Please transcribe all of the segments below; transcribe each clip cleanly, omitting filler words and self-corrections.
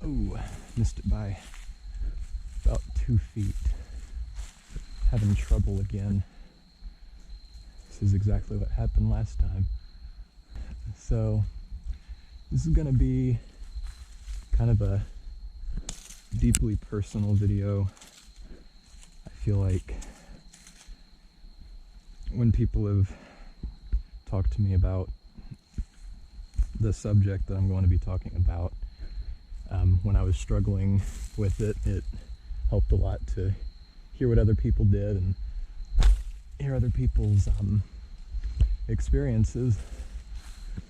Ooh, missed it by about 2 feet. Having trouble again. This is exactly what happened last time. So this is gonna be kind of a deeply personal video. I feel like when people have talked to me about the subject that I'm going to be talking about, when I was struggling with it, it helped a lot to hear what other people did and hear other people's experiences.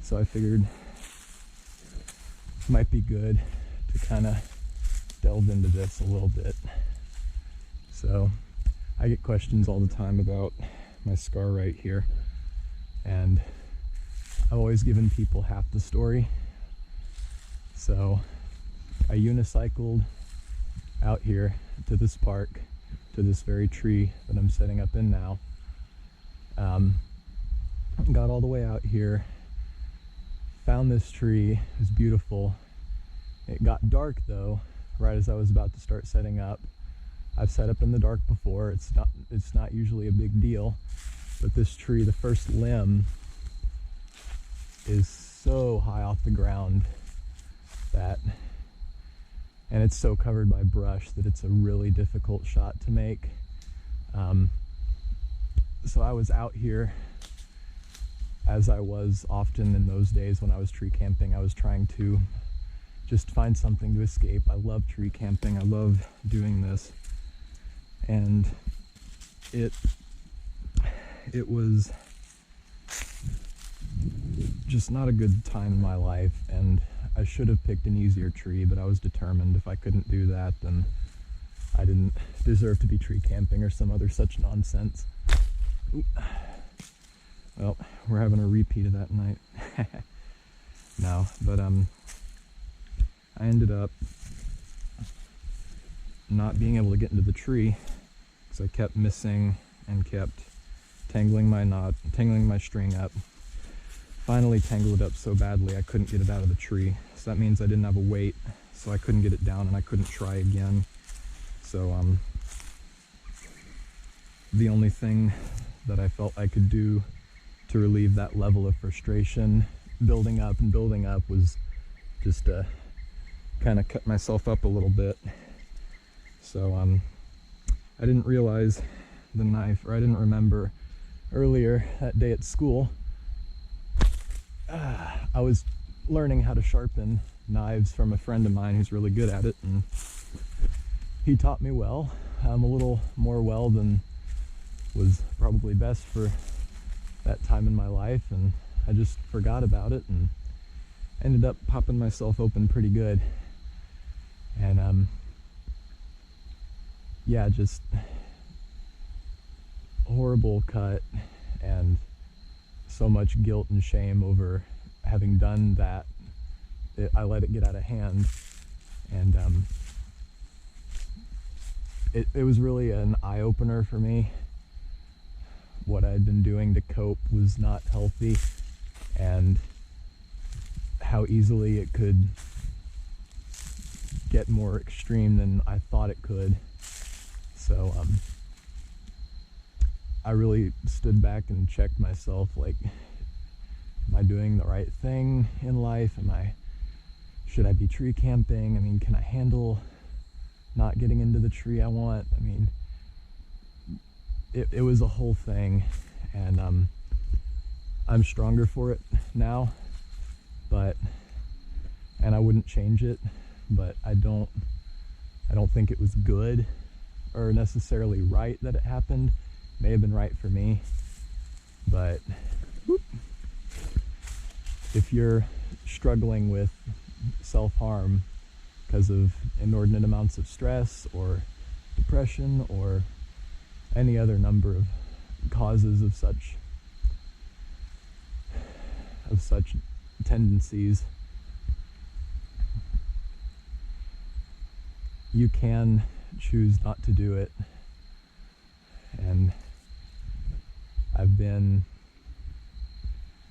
So I figured it might be good to kind of delve into this a little bit. So I get questions all the time about my scar right here, and I've always given people half the story. So I unicycled out here to this park, to this very tree that I'm setting up in now. Got all the way out here, found this tree. It was beautiful. It got dark though, right as I was about to start setting up. I've set up in the dark before. It's not usually a big deal, but this tree, the first limb, is so high off the ground that, and it's so covered by brush that it's a really difficult shot to make. So I was out here, as I was often in those days when I was tree camping. I was trying to just find something to escape. I love tree camping. I love doing this. And it was just not a good time in my life, and I should have picked an easier tree, but I was determined if I couldn't do that, then I didn't deserve to be tree camping or some other such nonsense. Ooh. Well, we're having a repeat of that night. No, but I ended up not being able to get into the tree because I kept missing and kept tangling my string up. Finally tangled it up so badly I couldn't get it out of the tree. So that means I didn't have a weight, so I couldn't get it down and I couldn't try again. So the only thing that I felt I could do to relieve that level of frustration building up was just to kind of cut myself up a little bit. So I didn't realize the knife, or I didn't remember earlier that day at school, I was learning how to sharpen knives from a friend of mine who's really good at it, and he taught me well. A little more well than was probably best for that time in my life, and I just forgot about it and ended up popping myself open pretty good. And yeah, just horrible cut, and so much guilt and shame over having done that. I let it get out of hand, and it was really an eye-opener for me. What I had been doing to cope was not healthy, and how easily it could get more extreme than I thought it could. So I really stood back and checked myself, like, am I doing the right thing in life? Should I be tree camping? I mean, can I handle not getting into the tree I want? I mean, it was a whole thing, and I'm stronger for it now, and I wouldn't change it, but I don't think it was good or necessarily right that it happened. It may have been right for me, but if you're struggling with self-harm because of inordinate amounts of stress or depression or any other number of causes of such tendencies, you can choose not to do it. And I've been,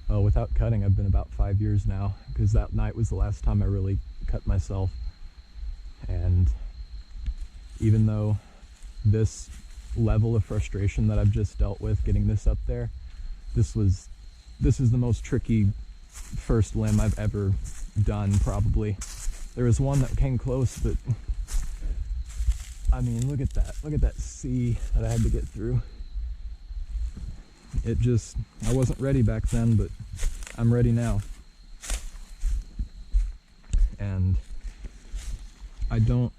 without cutting, I've been about 5 years now, because that night was the last time I really cut myself. And even though this level of frustration that I've just dealt with getting this up there, this is the most tricky first limb I've ever done, probably. There was one that came close, but I mean, look at that sea that I had to get through. I wasn't ready back then, but I'm ready now. And I don't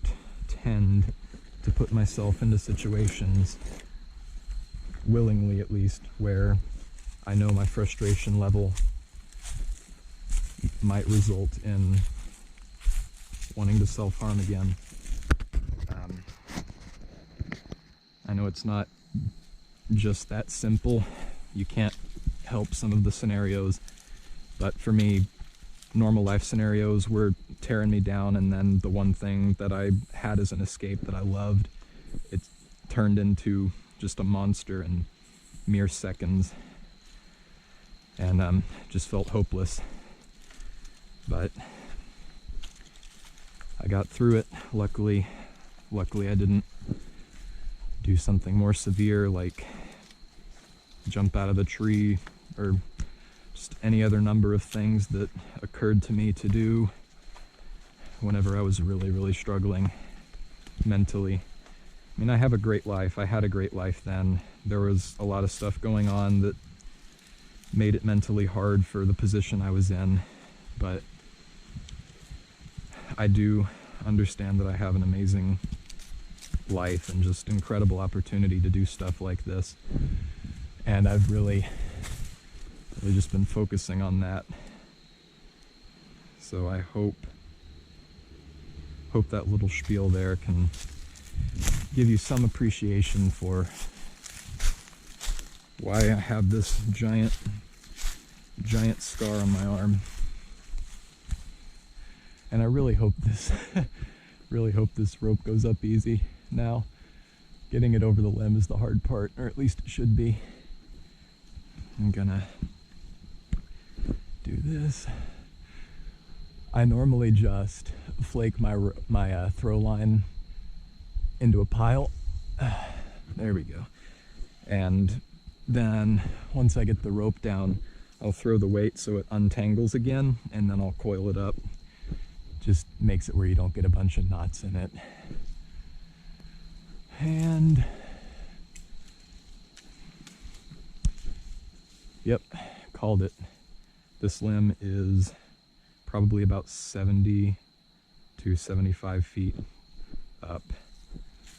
tend to put myself into situations, willingly at least, where I know my frustration level might result in wanting to self-harm again. I know it's not just that simple. You can't help some of the scenarios, but for me, normal life scenarios were tearing me down, and then the one thing that I had as an escape that I loved, it turned into just a monster in mere seconds, and just felt hopeless. But I got through it. Luckily I didn't do something more severe like jump out of a tree or just any other number of things that occurred to me to do whenever I was really, really struggling mentally. I mean, I have a great life. I had a great life then. There was a lot of stuff going on that made it mentally hard for the position I was in, but I do understand that I have an amazing life and just incredible opportunity to do stuff like this. And I've really just been focusing on that. So I hope that little spiel there can give you some appreciation for why I have this giant scar on my arm. And I really hope this rope goes up easy now. Getting it over the limb is the hard part, or at least it should be. I'm gonna do this. I normally just flake my throw line into a pile. There we go. And then once I get the rope down, I'll throw the weight so it untangles again, and then I'll coil it up. Just makes it where you don't get a bunch of knots in it. And yep, called it. This limb is probably about 70 to 75 feet up.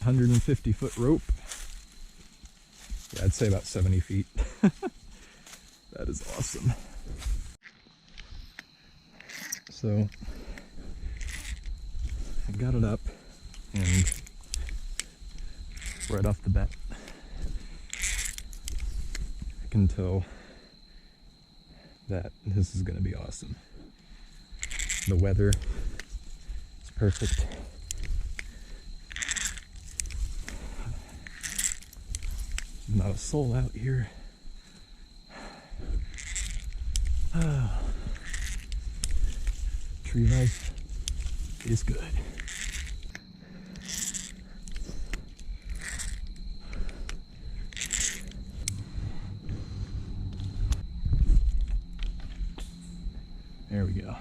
150 foot rope. Yeah, I'd say about 70 feet. That is awesome. So I got it up, and right off the bat, I can tell that this is going to be awesome. The weather is perfect. There's not a soul out here. Tree life is good. There we go.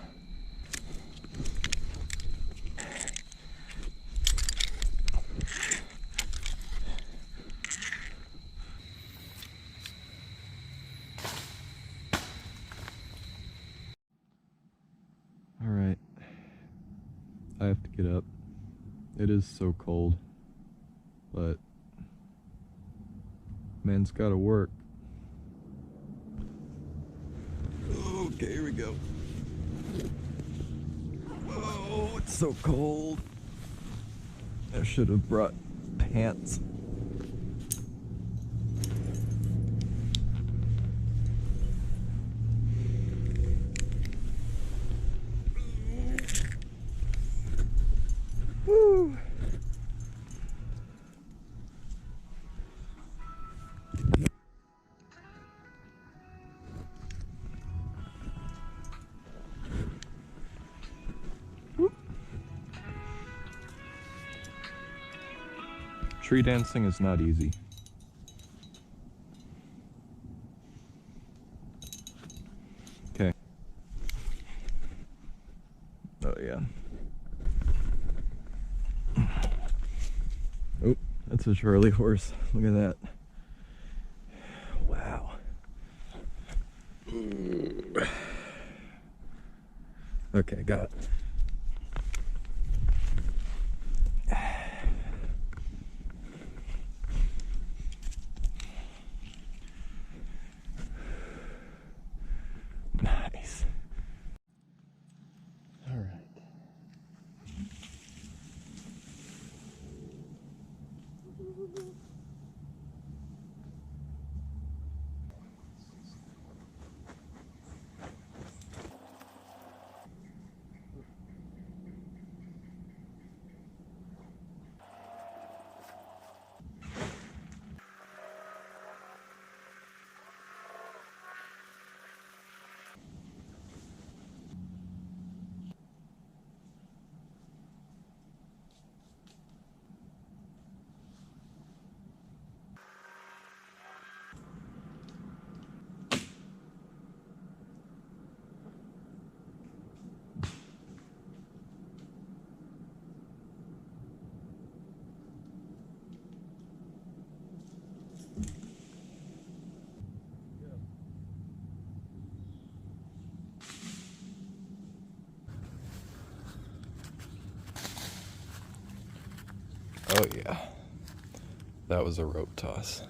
All right. I have to get up. It is so cold, but man's got to work. Okay, here we go. Oh, it's so cold. I should have brought pants. Woo. Tree dancing is not easy. Okay. Oh yeah. Oh, that's a Charlie horse. Look at that. Wow. Okay, got it. Nice. All right. Oh yeah, that was a rope toss.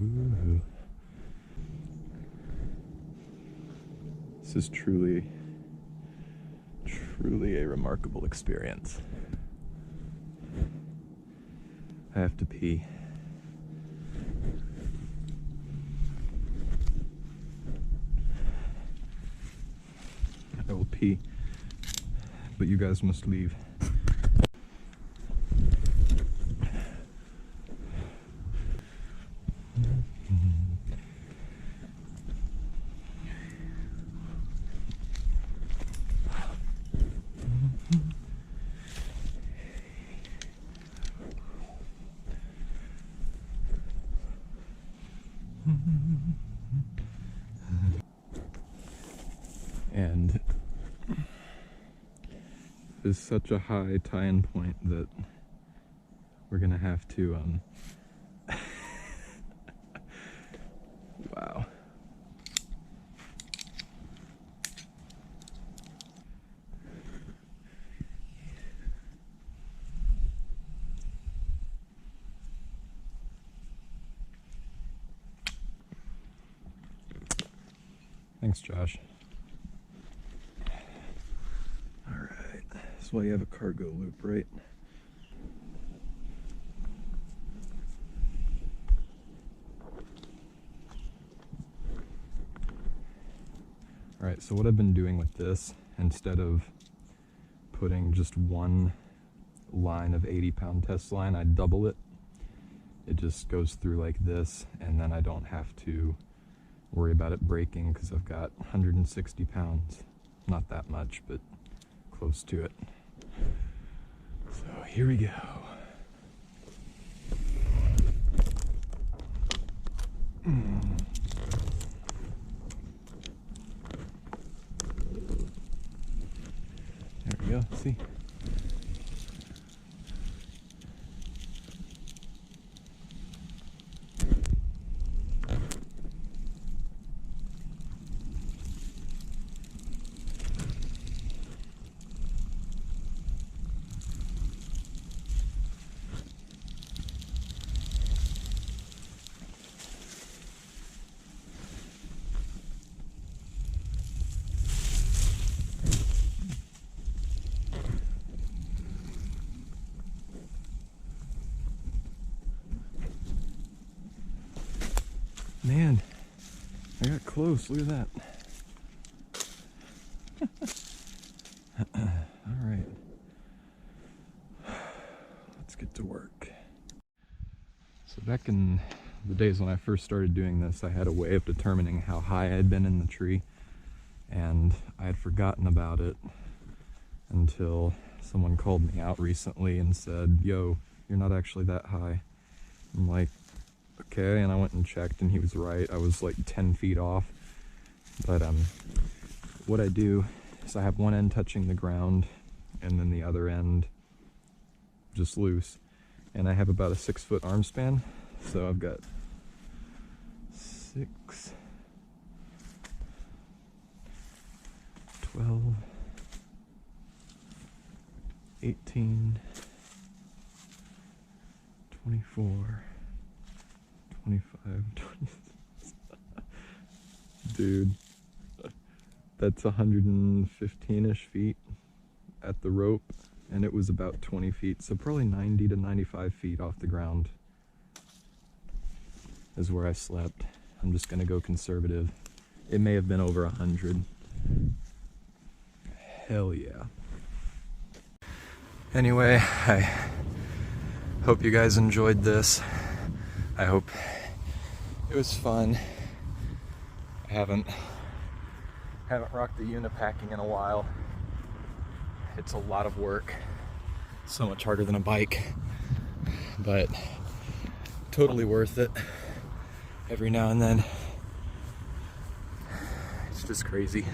Ooh. This is truly a remarkable experience. I have to pee. I will pee, but you guys must leave. And there's such a high tie-in point that we're gonna have to wow. Thanks, Josh. All right, that's why you have a cargo loop, right? All right, so what I've been doing with this, instead of putting just one line of 80-pound test line, I double it. It just goes through like this, and then I don't have to worry about it breaking because I've got 160 pounds. Not that much, but close to it. So here we go. There we go, see? Man, I got close, look at that. Alright. Let's get to work. So back in the days when I first started doing this, I had a way of determining how high I had been in the tree, and I had forgotten about it until someone called me out recently and said, yo, you're not actually that high. I'm like, okay, and I went and checked and he was right. I was like 10 feet off. But what I do is I have one end touching the ground and then the other end just loose. And I have about a 6-foot arm span. So I've got 6, 12, 18, 24, 25, 26. Dude, that's 115-ish feet at the rope, and it was about 20 feet, so probably 90 to 95 feet off the ground is where I slept. I'm just gonna go conservative. It may have been over 100. Hell yeah. Anyway, I hope you guys enjoyed this. I hope it was fun. I haven't rocked the unipacking in a while. It's a lot of work. So much harder than a bike, but totally worth it every now and then. It's just crazy.